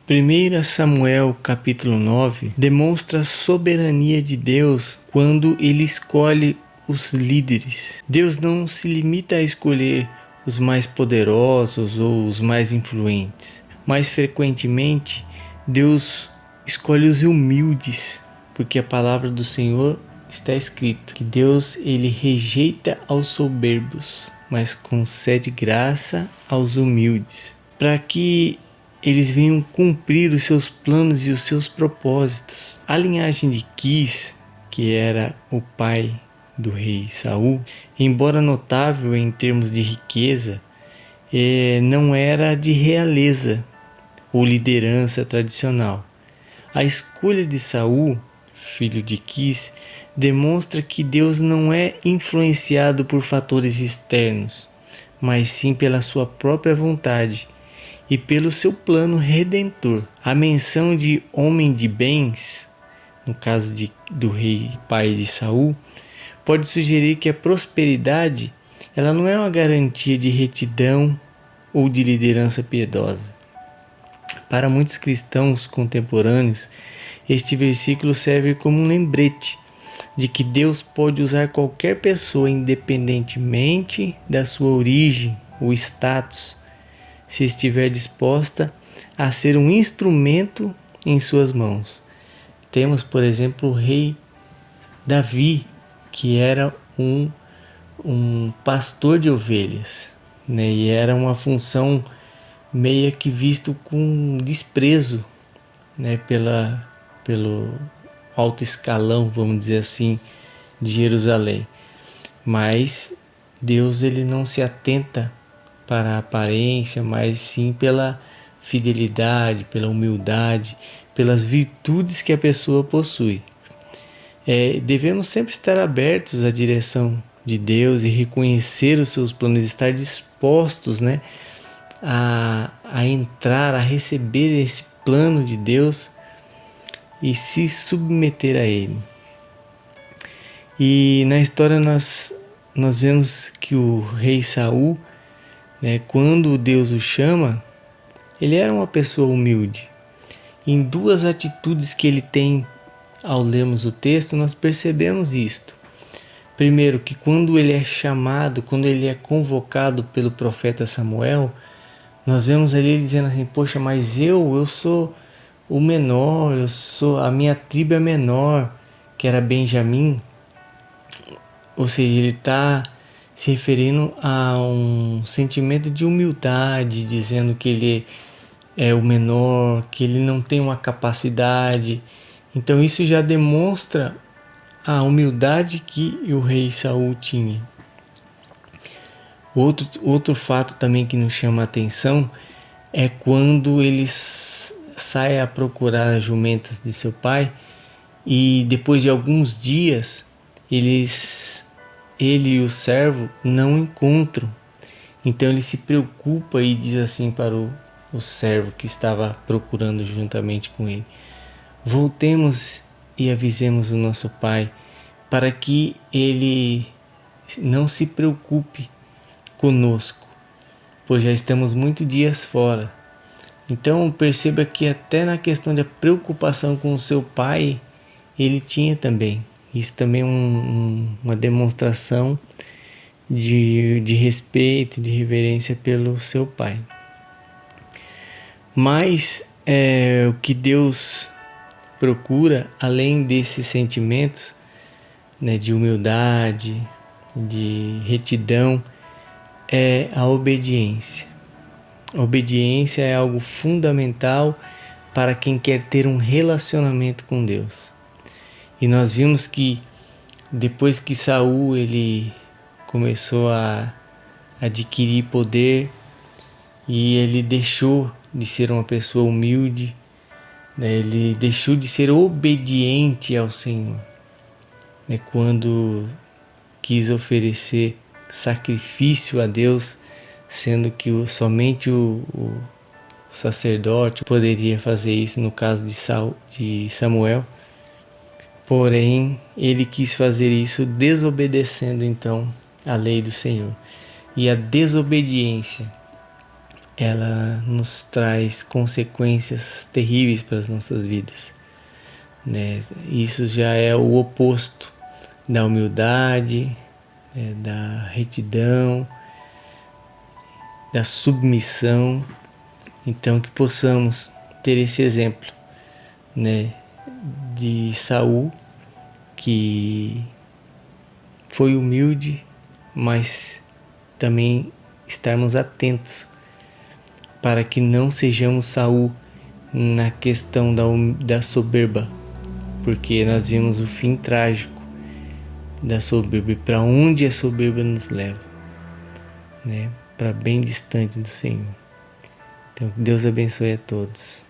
1 Samuel capítulo 9 demonstra a soberania de Deus quando ele escolhe os líderes. Deus não se limita a escolher os mais poderosos ou os mais influentes. Mais frequentemente, Deus escolhe os humildes, porque a palavra do Senhor está escrito que Deus ele rejeita aos soberbos, mas concede graça aos humildes, para que eles venham cumprir os seus planos e os seus propósitos. A linhagem de Quis, que era o pai do rei Saul, embora notável em termos de riqueza, não era de realeza ou liderança tradicional. A escolha de Saul, filho de Quis, demonstra que Deus não é influenciado por fatores externos, mas sim pela sua própria vontade e pelo seu plano redentor. A menção de homem de bens, no caso do rei pai de Saul, pode sugerir que a prosperidade ela não é uma garantia de retidão ou de liderança piedosa. Para muitos cristãos contemporâneos, este versículo serve como um lembrete de que Deus pode usar qualquer pessoa independentemente da sua origem ou status, se estiver disposta a ser um instrumento em suas mãos. Temos, por exemplo, o rei Davi, que era um pastor de ovelhas, né? E era uma função meio que visto com desprezo, né? Pelo alto escalão, vamos dizer assim, de Jerusalém. Mas Deus ele não se atenta para a aparência, mas sim pela fidelidade, pela humildade, pelas virtudes que a pessoa possui. Devemos sempre estar abertos à direção de Deus e reconhecer os seus planos, estar dispostos, né, a entrar, a receber esse plano de Deus e se submeter a ele. E na história nós vemos que o rei Saul, né, quando Deus o chama, ele era uma pessoa humilde. Em duas atitudes que ele tem ao lermos o texto, nós percebemos isto. Primeiro, que quando ele é chamado, quando ele é convocado pelo profeta Samuel, nós vemos ali ele dizendo assim: poxa, mas eu sou o menor, a minha tribo é menor, que era Benjamim. Ou seja, ele está se referindo a um sentimento de humildade, dizendo que ele é o menor, que ele não tem uma capacidade. Então isso já demonstra a humildade que o rei Saul tinha. Outro fato também que nos chama a atenção é quando ele sai a procurar as jumentas de seu pai e depois de alguns dias ele e o servo não encontram. Então ele se preocupa e diz assim para o servo que estava procurando juntamente com ele: voltemos e avisemos o nosso pai para que ele não se preocupe conosco, pois já estamos muitos dias fora. Então perceba que até na questão da preocupação com o seu pai, ele tinha também. Isso também é uma demonstração de respeito, de reverência pelo seu pai. Mas o que Deus procura, além desses sentimentos, né, de humildade, de retidão, é a obediência. A obediência é algo fundamental para quem quer ter um relacionamento com Deus. E nós vimos que depois que Saul ele começou a adquirir poder e ele deixou de ser uma pessoa humilde, né? Ele deixou de ser obediente ao Senhor, né? Quando quis oferecer sacrifício a Deus, sendo que somente o sacerdote poderia fazer isso no caso de Samuel. Porém, ele quis fazer isso desobedecendo então a lei do Senhor. E a desobediência ela nos traz consequências terríveis para as nossas vidas, né? Isso já é o oposto da humildade, da retidão, da submissão. Então que possamos ter esse exemplo, né, de Saul, que foi humilde, mas também estarmos atentos para que não sejamos Saul na questão da soberba, porque nós vimos o fim trágico da soberba e para onde a soberba nos leva, né? Para bem distante do Senhor. Então, Deus abençoe a todos.